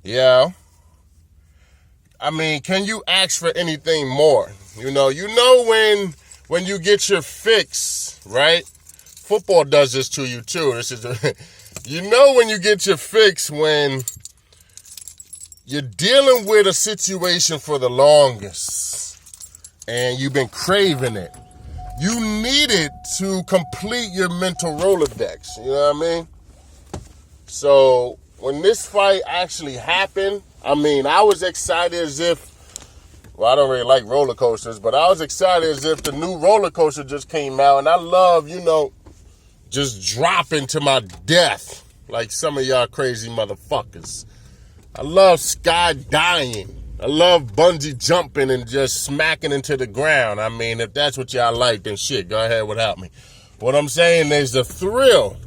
Yeah. I mean, can you ask for anything more? You know when you get your fix, right? Football does this to you too. When you get your fix when you're dealing with a situation for the longest and you've been craving it. You need it to complete your mental Rolodex. You know what I mean? So when this fight actually happened, I mean, I was excited as if, well, I don't really like roller coasters, but I was excited as if the new roller coaster just came out. And I love, just dropping to my death like some of y'all crazy motherfuckers. I love skydiving. I love bungee jumping and just smacking into the ground. I mean, if that's what y'all like, then shit, go ahead without me. What I'm saying is the thrill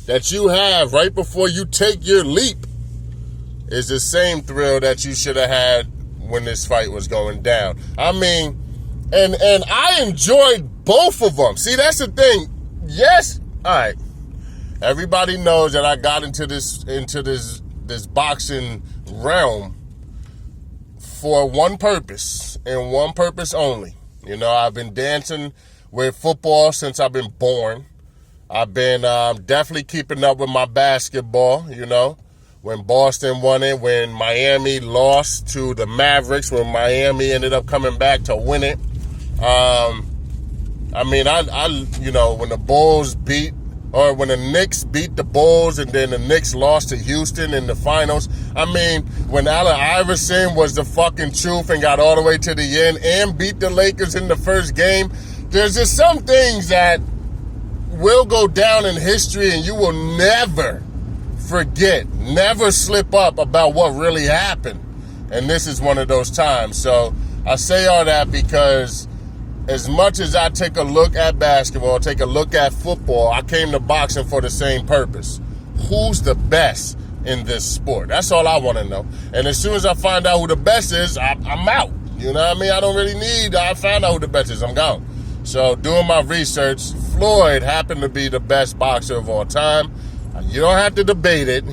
that you have right before you take your leap is the same thrill that you should have had when this fight was going down. I mean, and I enjoyed both of them. See, that's the thing. Yes, all right. Everybody knows that I got into this boxing realm for one purpose and one purpose only. I've been dancing with football since I've been born. I've been definitely keeping up with my basketball, when Boston won it, when Miami lost to the Mavericks, when Miami ended up coming back to win it. When the Bulls when the Knicks beat the Bulls and then the Knicks lost to Houston in the finals. I mean, when Allen Iverson was the fucking truth and got all the way to the end and beat the Lakers in the first game, there's just some things that will go down in history and you will never forget, never slip up about what really happened. And this is one of those times. So I say all that because as much as I take a look at basketball, take a look at football, I came to boxing for the same purpose. Who's the best in this sport? That's all I want to know. And as soon as I find out who the best is, I'm out. You know what I mean? I found out who the best is, I'm gone. So doing my research, Floyd happened to be the best boxer of all time. You don't have to debate it.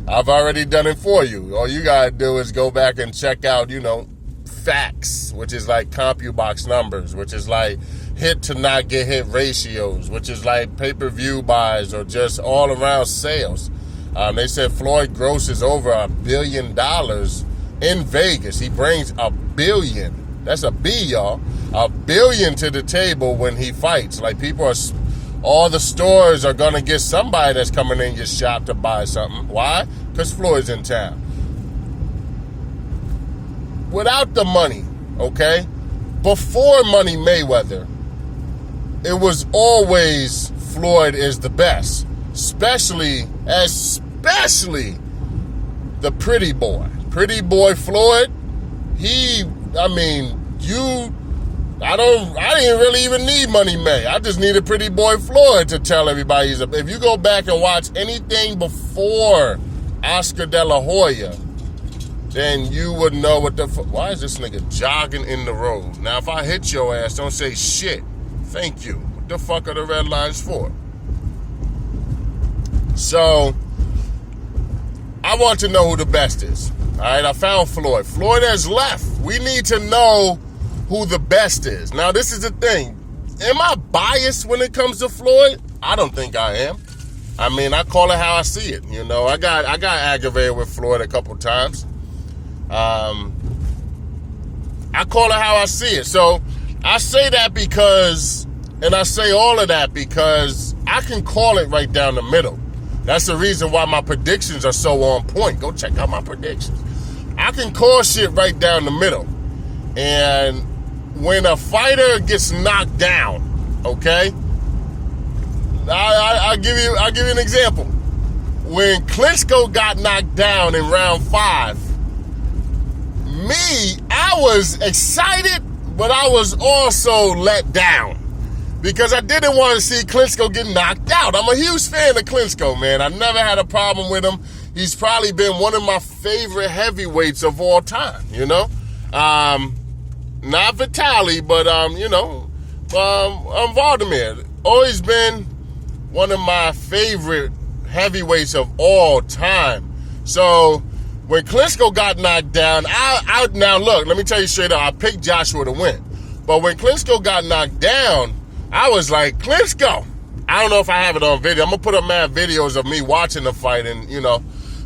I've already done it for you. All you got to do is go back and check out, facts, which is like CompuBox numbers, which is like hit to not get hit ratios, which is like pay-per-view buys or just all around sales. They said Floyd grosses over $1 billion in Vegas. He brings $1 billion. That's a B, y'all. $1 billion to the table when he fights. Like all the stores are going to get somebody that's coming in your shop to buy something. Why? Because Floyd's in town. Without the money, okay? Before Money Mayweather, it was always Floyd is the best. Especially the pretty boy. Pretty boy Floyd, I didn't really even need Money May. I just needed Pretty Boy Floyd to tell everybody if you go back and watch anything before Oscar De La Hoya, then you would know why is this nigga jogging in the road? Now, if I hit your ass, don't say shit. Thank you. What the fuck are the red lines for? So, I want to know who the best is. All right, I found Floyd. Floyd has left. We need to know who the best is. Now, this is the thing. Am I biased when it comes to Floyd? I don't think I am. I mean, I call it how I see it. I got aggravated with Floyd a couple times. I call it how I see it. So I say that and I say all of that because I can call it right down the middle. That's the reason why my predictions are so on point. Go check out my predictions. I can call shit right down the middle. And when a fighter gets knocked down, okay, I'll give you an example. When Klintschko got knocked down in round 5, I was excited, but I was also let down because I didn't want to see Klintschko get knocked out. I'm a huge fan of Klintschko, man. I never had a problem with him. He's probably been one of my favorite heavyweights of all time, Not Vitaly, but, Vladimir. Always been one of my favorite heavyweights of all time. So when Klintschko got knocked down, now look, let me tell you straight up, I picked Joshua to win. But when Klintschko got knocked down, I was like, Klintschko. I don't know if I have it on video. I'm going to put up mad videos of me watching the fight and,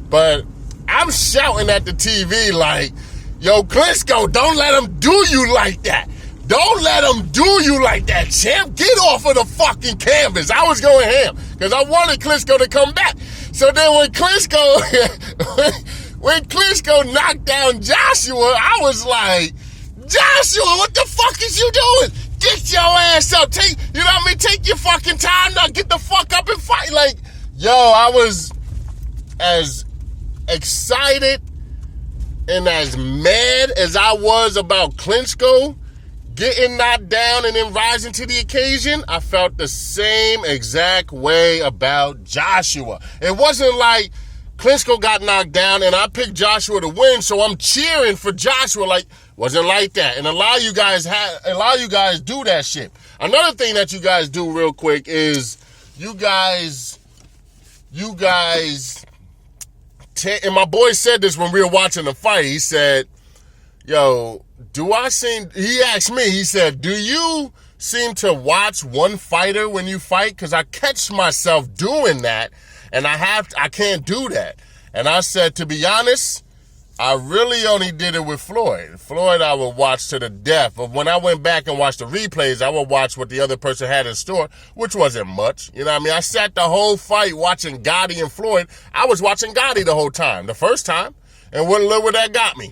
but I'm shouting at the TV like, yo, Klintschko, don't let him do you like that. Don't let him do you like that, champ. Get off of the fucking canvas. I was going ham because I wanted Klintschko to come back. So then when Klintschko knocked down Joshua, I was like, Joshua, what the fuck is you doing? Get your ass up. Take your fucking time now. Get the fuck up and fight. Like, yo, I was as excited and as mad as I was about Klintschko getting knocked down and then rising to the occasion, I felt the same exact way about Joshua. It wasn't like Klintschko got knocked down and I picked Joshua to win, so I'm cheering for Joshua. Like, wasn't like that. And a lot of you guys do that shit. Another thing that you guys do real quick is you guys, and my boy said this when we were watching the fight. He said, yo, he asked me, he said, do you seem to watch one fighter when you fight? Because I catch myself doing that, and I can't do that. And I said, to be honest, I really only did it with Floyd. Floyd I would watch to the death. But when I went back and watched the replays, I would watch what the other person had in store, which wasn't much. You know what I mean? I sat the whole fight watching Gotti and Floyd. I was watching Gotti the whole time, the first time. And look where that got me.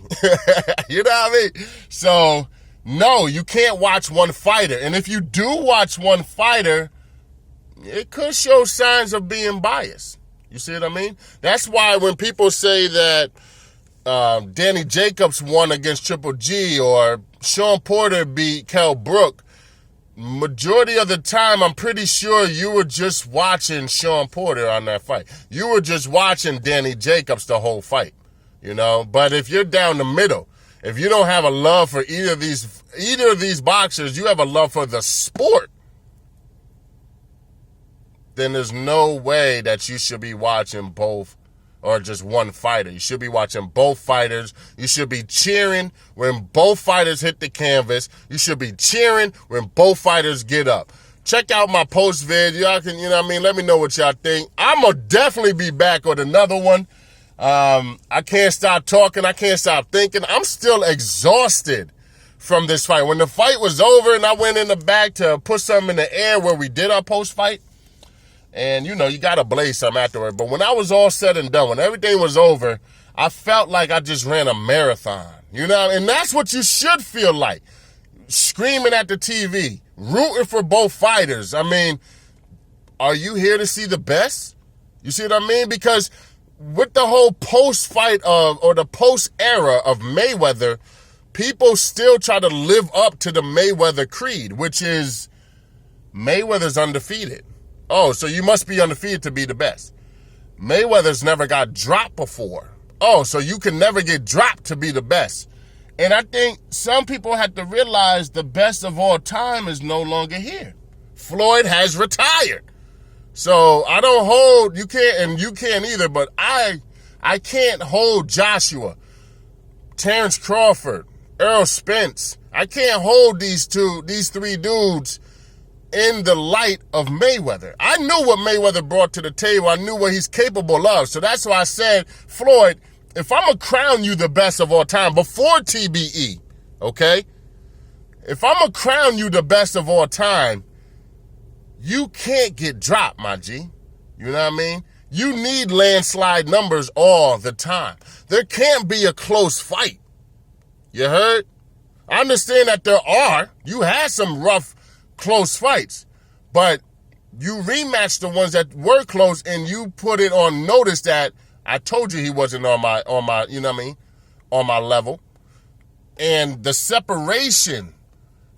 You know what I mean? So, no, you can't watch one fighter. And if you do watch one fighter, it could show signs of being biased. You see what I mean? That's why when people say that Danny Jacobs won against Triple G or Sean Porter beat Kell Brook, majority of the time, I'm pretty sure you were just watching Sean Porter on that fight. You were just watching Danny Jacobs the whole fight. But if you're down the middle, if you don't have a love for either of these boxers, you have a love for the sport, then there's no way that you should be watching both or just one fighter. You should be watching both fighters. You should be cheering when both fighters hit the canvas. You should be cheering when both fighters get up. Check out my post vid. Y'all can, let me know what y'all think. I'm going to definitely be back with another one. I can't stop talking. I can't stop thinking. I'm still exhausted from this fight. When the fight was over and I went in the back to put something in the air where we did our post-fight, and, you got to blaze something afterward. But when I was all said and done, when everything was over, I felt like I just ran a marathon, and that's what you should feel like. Screaming at the TV, rooting for both fighters. I mean, are you here to see the best? You see what I mean? Because with the whole post-fight or the post-era of Mayweather, people still try to live up to the Mayweather creed, which is Mayweather's undefeated. Oh, so you must be undefeated to be the best. Mayweather's never got dropped before. Oh, so you can never get dropped to be the best. And I think some people have to realize the best of all time is no longer here. Floyd has retired. So I don't hold, you can't, and you can't either, but I can't hold Joshua, Terrence Crawford, Errol Spence. I can't hold these three dudes in the light of Mayweather. I knew what Mayweather brought to the table. I knew what he's capable of. So that's why I said, Floyd, if I'm going to crown you the best of all time before TBE, okay? If I'm going to crown you the best of all time, you can't get dropped, my G. You know what I mean? You need landslide numbers all the time. There can't be a close fight. You heard? I understand that there are. You had some rough, close fights. But you rematched the ones that were close and you put it on notice that I told you he wasn't on my, you know what I mean? On my level. And the separation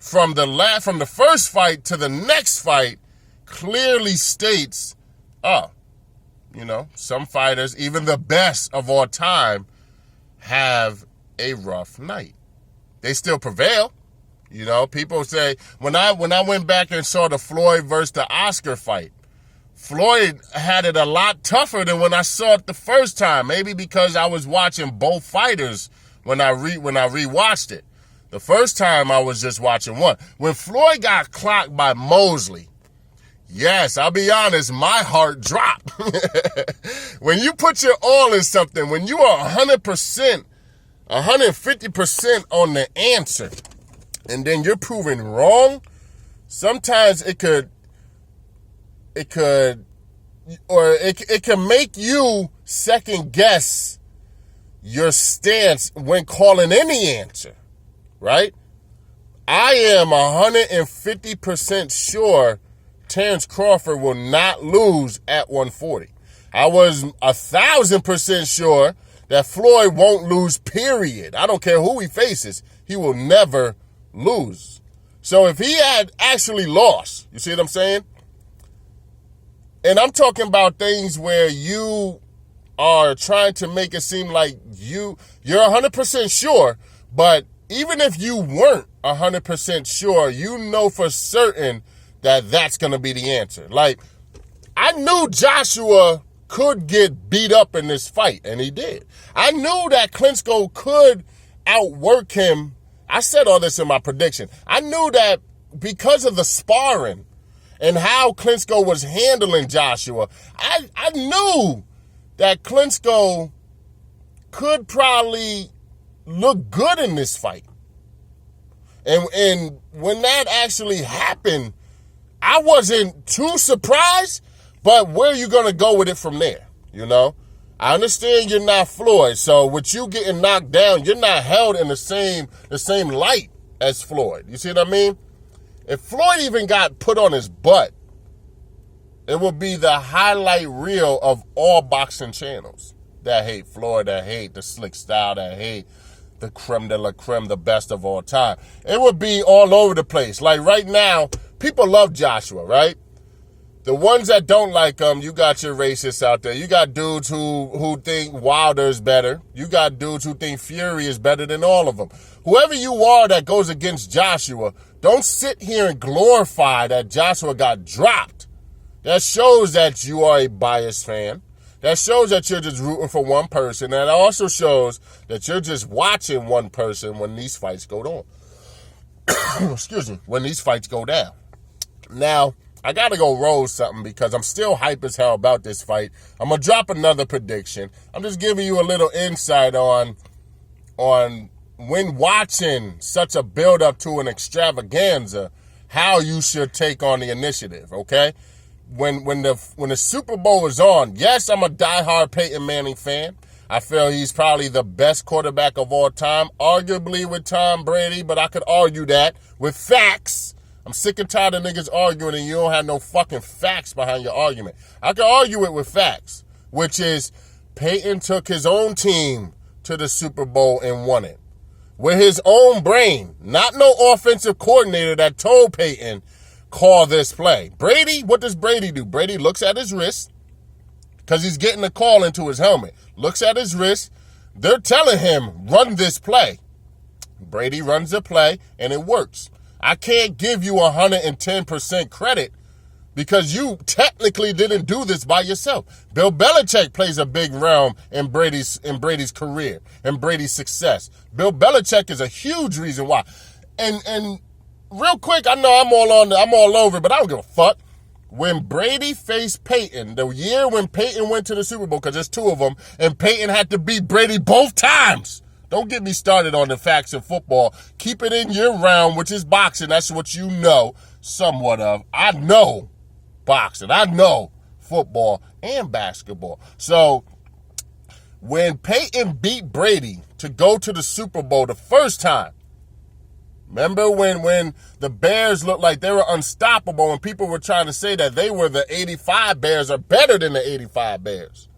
from the first fight to the next fight clearly states, some fighters, even the best of all time, have a rough night. They still prevail. People say, when I went back and saw the Floyd versus the Oscar fight, Floyd had it a lot tougher than when I saw it the first time. Maybe because I was watching both fighters when I rewatched it. The first time I was just watching one. When Floyd got clocked by Mosley, yes, I'll be honest, my heart dropped. When you put your all in something, when you are 100%, 150% on the answer, and then you're proven wrong, sometimes it can make you second guess your stance when calling any answer, right? I am 150% sure Terrence Crawford will not lose at 140. I was 1,000% sure that Floyd won't lose, period. I don't care who he faces. He will never lose. So if he had actually lost, you see what I'm saying? And I'm talking about things where you are trying to make it seem like you're 100% sure, but even if you weren't 100% sure, you know for certain that that's going to be the answer. Like, I knew Joshua could get beat up in this fight, and he did. I knew that Klintschko could outwork him. I said all this in my prediction. I knew that because of the sparring and how Klintschko was handling Joshua, I knew that Klintschko could probably look good in this fight. And when that actually happened, I wasn't too surprised, but where are you going to go with it from there, you know? I understand you're not Floyd, so with you getting knocked down, you're not held in the same light as Floyd. You see what I mean? If Floyd even got put on his butt, it would be the highlight reel of all boxing channels that hate Floyd, that hate the slick style, that hate the creme de la creme, the best of all time. It would be all over the place. Like right now, people love Joshua, right? The ones that don't like him, you got your racists out there. You got dudes who think Wilder is better. You got dudes who think Fury is better than all of them. Whoever you are that goes against Joshua, don't sit here and glorify that Joshua got dropped. That shows that you are a biased fan. That shows that you're just rooting for one person. That also shows that you're just watching one person when these fights go down. Excuse me, when these fights go down. Now, I got to go roll something because I'm still hype as hell about this fight. I'm going to drop another prediction. I'm just giving you a little insight on when watching such a build-up to an extravaganza, how you should take on the initiative, okay? When the Super Bowl is on, yes, I'm a diehard Peyton Manning fan. I feel he's probably the best quarterback of all time, arguably with Tom Brady, but I could argue that with facts. I'm sick and tired of niggas arguing and you don't have no fucking facts behind your argument. I can argue it with facts, which is Peyton took his own team to the Super Bowl and won it. With his own brain, not no offensive coordinator that told Peyton, call this play. Brady, what does Brady do? Brady looks at his wrist because he's getting the call into his helmet. Looks at his wrist. They're telling him, run this play. Brady runs the play and it works. I can't give you 110% credit because you technically didn't do this by yourself. Bill Belichick plays a big realm in Brady's career and Brady's success. Bill Belichick is a huge reason why. And real quick, I know I'm all over, but I don't give a fuck. When Brady faced Payton, the year when Payton went to the Super Bowl, because there's two of them, and Payton had to beat Brady both times. Don't get me started on the facts of football. Keep it in your realm, which is boxing. That's what you know somewhat of. I know boxing. I know football and basketball. So when Payton beat Brady to go to the Super Bowl the first time, remember when the Bears looked like they were unstoppable and people were trying to say that they were the 85 Bears or better than the 85 Bears?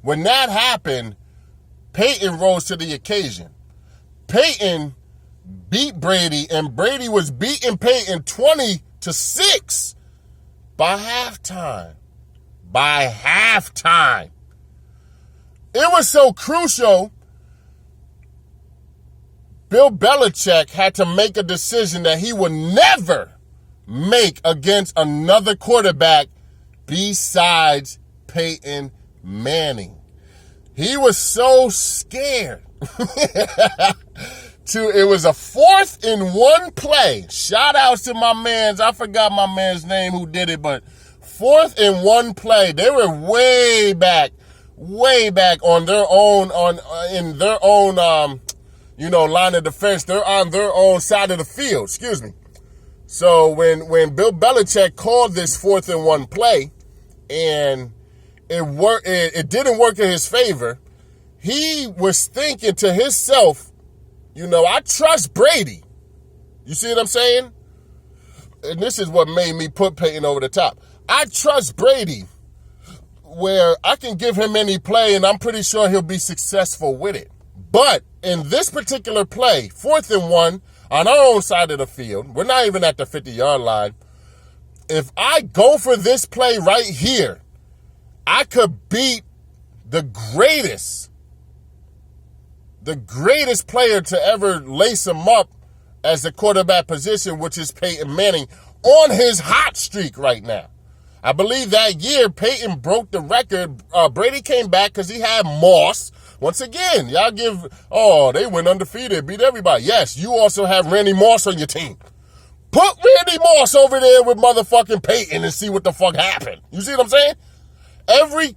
When that happened, Payton rose to the occasion. Payton beat Brady, and Brady was beating Payton 20-6 by halftime. By halftime. It was so crucial, Bill Belichick had to make a decision that he would never make against another quarterback besides Payton Manning. He was so scared. It was a 4th and 1 play. Shout outs to my mans. I forgot my man's name who did it, but 4th and 1 play. They were way back on their own, in their own, line of defense. They're on their own side of the field. Excuse me. So when Bill Belichick called this 4th and 1 play, and it didn't work in his favor, he was thinking to himself, I trust Brady. You see what I'm saying? And this is what made me put Payton over the top. I trust Brady, where I can give him any play and I'm pretty sure he'll be successful with it. But in this particular play, 4th and 1, on our own side of the field, we're not even at the 50-yard line. If I go for this play right here, I could beat the greatest player to ever lace him up as the quarterback position, which is Peyton Manning, on his hot streak right now. I believe that year Peyton broke the record. Brady came back because he had Moss. Once again, they went undefeated, beat everybody. Yes, you also have Randy Moss on your team. Put Randy Moss over there with motherfucking Peyton and see what the fuck happened. You see what I'm saying? Every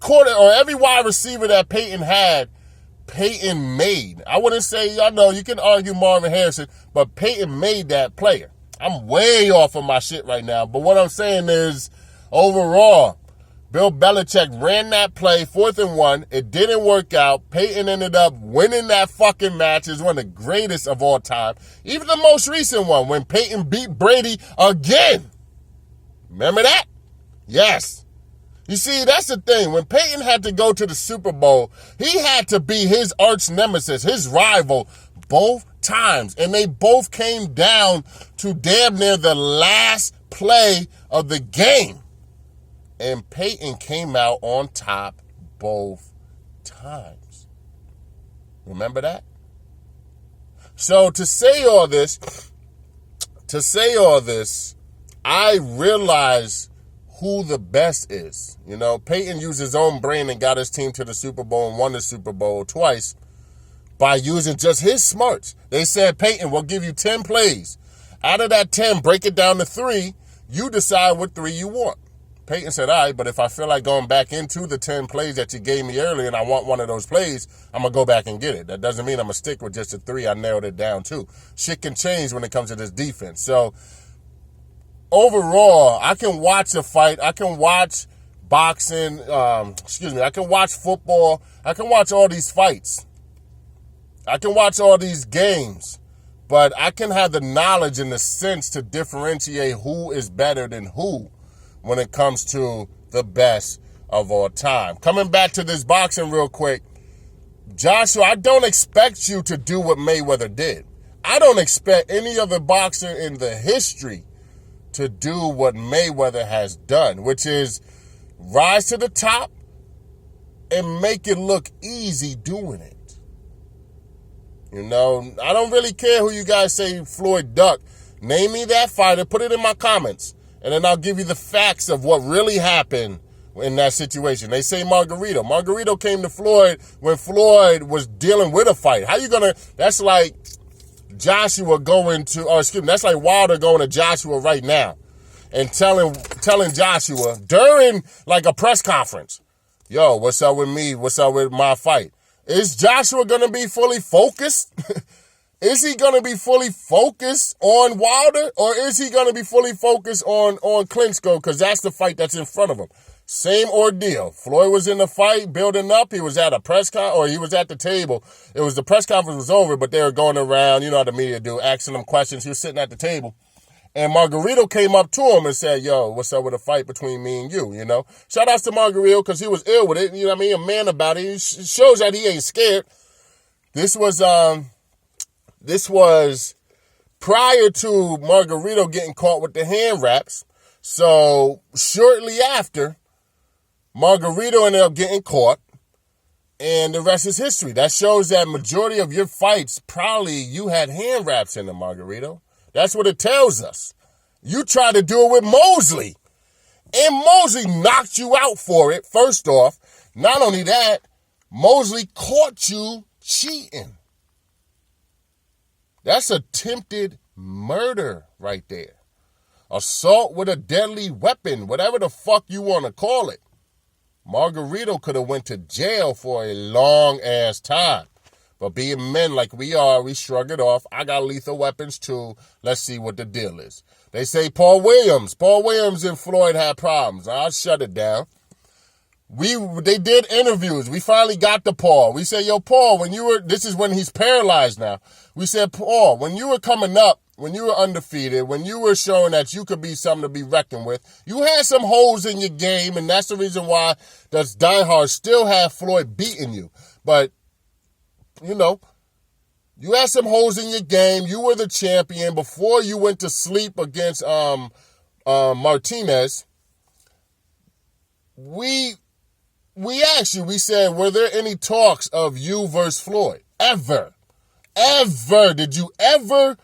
wide receiver that Peyton had, Peyton made. I wouldn't say, you can argue Marvin Harrison, but Peyton made that player. I'm way off of my shit right now, but what I'm saying is, overall, Bill Belichick ran that play, 4th and 1. It didn't work out. Peyton ended up winning that fucking match. It's one of the greatest of all time. Even the most recent one, when Peyton beat Brady again. Remember that? Yes. You see, that's the thing. When Peyton had to go to the Super Bowl, he had to be his arch nemesis, his rival, both times. And they both came down to damn near the last play of the game. And Peyton came out on top both times. Remember that? So to say all this, I realize who the best is. Peyton used his own brain and got his team to the Super Bowl and won the Super Bowl twice by using just his smarts. They said, Peyton, we'll give you 10 plays. Out of that 10, break it down to 3. You decide what 3 you want. Peyton said, all right, but if I feel like going back into the 10 plays that you gave me earlier and I want one of those plays, I'm going to go back and get it. That doesn't mean I'm going to stick with just the 3 I narrowed it down to. Shit can change when it comes to this defense. So, overall, I can watch a fight. I can watch boxing. I can watch football. I can watch all these fights. I can watch all these games. But I can have the knowledge and the sense to differentiate who is better than who when it comes to the best of all time. Coming back to this boxing real quick, Joshua, I don't expect you to do what Mayweather did. I don't expect any other boxer in the history to do what Mayweather has done, which is rise to the top and make it look easy doing it. I don't really care who you guys say Floyd ducked. Name me that fighter, put it in my comments, and then I'll give you the facts of what really happened in that situation. They say Margarito. Margarito came to Floyd when Floyd was dealing with a fight. That's like Joshua that's like Wilder going to Joshua right now and telling Joshua during like a press conference, yo, what's up with me? What's up with my fight? Is Joshua going to be fully focused? Is he going to be fully focused on Wilder, or is he going to be fully focused on Klintschko, because that's the fight that's in front of him? Same ordeal. Floyd was in the fight, building up. He was at a he was at the table. The press conference was over, but they were going around, you know how the media do, asking him questions. He was sitting at the table. And Margarito came up to him and said, yo, what's up with a fight between me and you, Shout outs to Margarito, because he was ill with it, you know what I mean? A man about it. It shows that he ain't scared. This was prior to Margarito getting caught with the hand wraps. So shortly after, Margarito ended up getting caught, and the rest is history. That shows that majority of your fights, probably you had hand wraps in them, Margarito. That's what it tells us. You tried to do it with Mosley, And Mosley knocked you out for it, first off. Not only that, Mosley caught you cheating. That's attempted murder right there. Assault with a deadly weapon, whatever the fuck you want to call it. Margarito could have went to jail for a long-ass time. But being men like we are, we shrug it off. I got lethal weapons too. Let's see what the deal is. They say Paul Williams and Floyd had problems. I'll shut it down. They did interviews. We finally got to Paul. We said, yo, Paul, this is when he's paralyzed now. We said, Paul, when you were coming up, when you were undefeated, when you were showing that you could be something to be reckoned with, you had some holes in your game, and that's the reason why the diehards still have Floyd beating you. But, you had some holes in your game. You were the champion before you went to sleep against Martinez. We asked you, we said, were there any talks of you versus Floyd? Ever? Did you ever,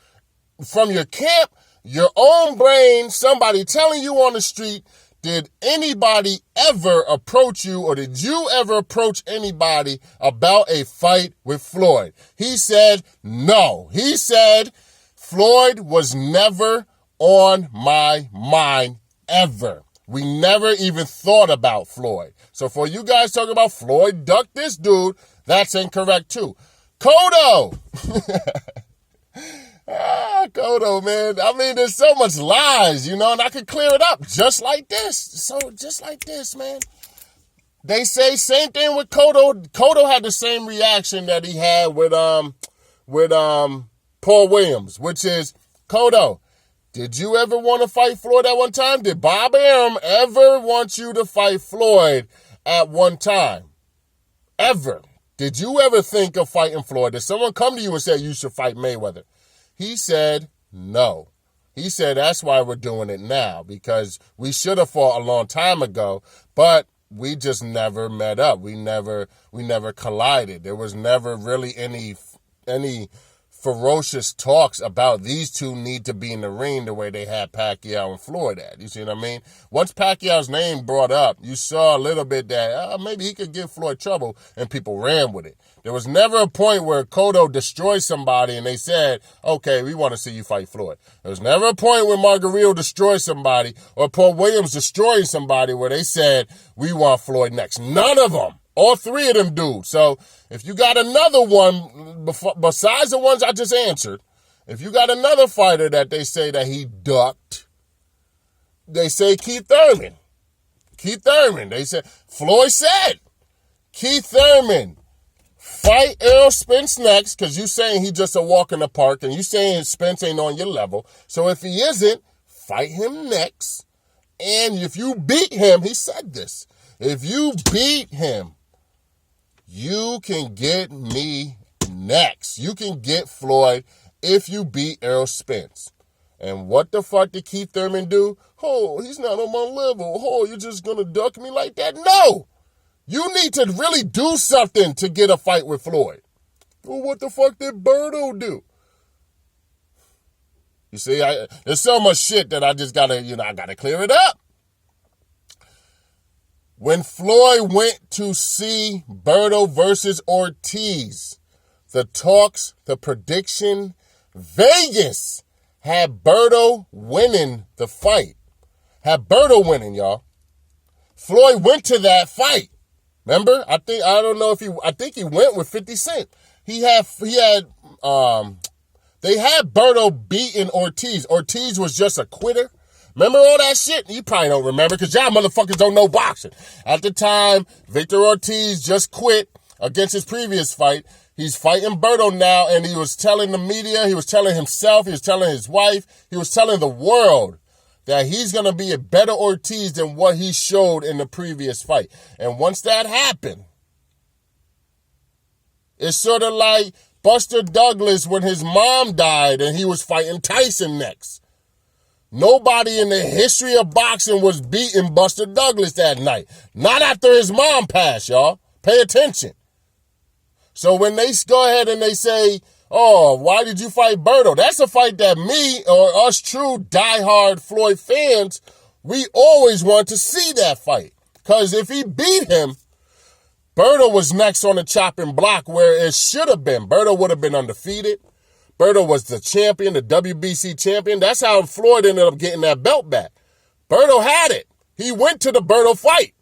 from your camp, your own brain, somebody telling you on the street, did anybody ever approach you, or did you ever approach anybody about a fight with Floyd? He said no. He said Floyd was never on my mind ever. We never even thought about Floyd. So for you guys talking about Floyd ducked this dude, that's incorrect too. Cotto! Cotto, man. I mean, there's so much lies, and I could clear it up just like this. So, just like this, man. They say same thing with Cotto. Cotto had the same reaction that he had with Paul Williams, which is, Cotto, did you ever want to fight Floyd at one time? Did Bob Arum ever want you to fight Floyd at one time? Ever? Did you ever think of fighting Floyd? Did someone come to you and say you should fight Mayweather? He said no. He said that's why we're doing it now, because we should have fought a long time ago, but we just never met up. We never collided. There was never really any ferocious talks about these two need to be in the ring the way they had Pacquiao and Floyd at. You see what I mean? Once Pacquiao's name brought up, you saw a little bit that maybe he could give Floyd trouble, and people ran with it. There was never a point where Cotto destroyed somebody and they said, okay, we want to see you fight Floyd. There was never a point when Margarito destroyed somebody or Paul Williams destroying somebody where they said, we want Floyd next. None of them. All three of them dudes. So if you got another one, besides the ones I just answered, if you got another fighter that they say that he ducked, they say Keith Thurman. They said, Floyd said, Keith Thurman, fight Errol Spence next, because you saying he just a walk in the park, and you saying Spence ain't on your level. So if he isn't, fight him next. And if you beat him, he said this, if you beat him, you can get me next. You can get Floyd if you beat Errol Spence. And what the fuck did Keith Thurman do? Oh, he's not on my level. Oh, you're just going to duck me like that? No! You need to really do something to get a fight with Floyd. Well, what the fuck did Berto do? You see, there's so much shit that I just gotta, I gotta clear it up. When Floyd went to see Berto versus Ortiz, the talks, the prediction, Vegas had Berto winning the fight. Had Berto winning, y'all. Floyd went to that fight. Remember? I think he went with 50 Cent. They had Berto beating Ortiz. Ortiz was just a quitter. Remember all that shit? You probably don't remember because y'all motherfuckers don't know boxing. At the time, Victor Ortiz just quit against his previous fight. He's fighting Berto now, and he was telling the media, he was telling himself, he was telling his wife, he was telling the world that he's going to be a better Ortiz than what he showed in the previous fight. And once that happened, it's sort of like Buster Douglas when his mom died and he was fighting Tyson next. Nobody in the history of boxing was beating Buster Douglas that night. Not after his mom passed, y'all. Pay attention. So when they go ahead and they say, oh, why did you fight Berto? That's a fight that me or us true diehard Floyd fans We always wanted to see that fight. Because if he beat him, Berto was next on the chopping block where it should have been. Berto would have been undefeated. Berto was the champion, the WBC champion. That's how Floyd ended up getting that belt back. Berto had it. He went to the Berto fight.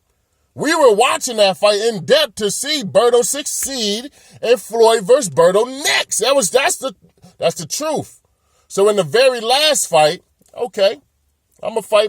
We were watching that fight in depth to see Berto succeed and Floyd versus Berto next. That's the truth. So in the very last fight, okay, I'm going to fight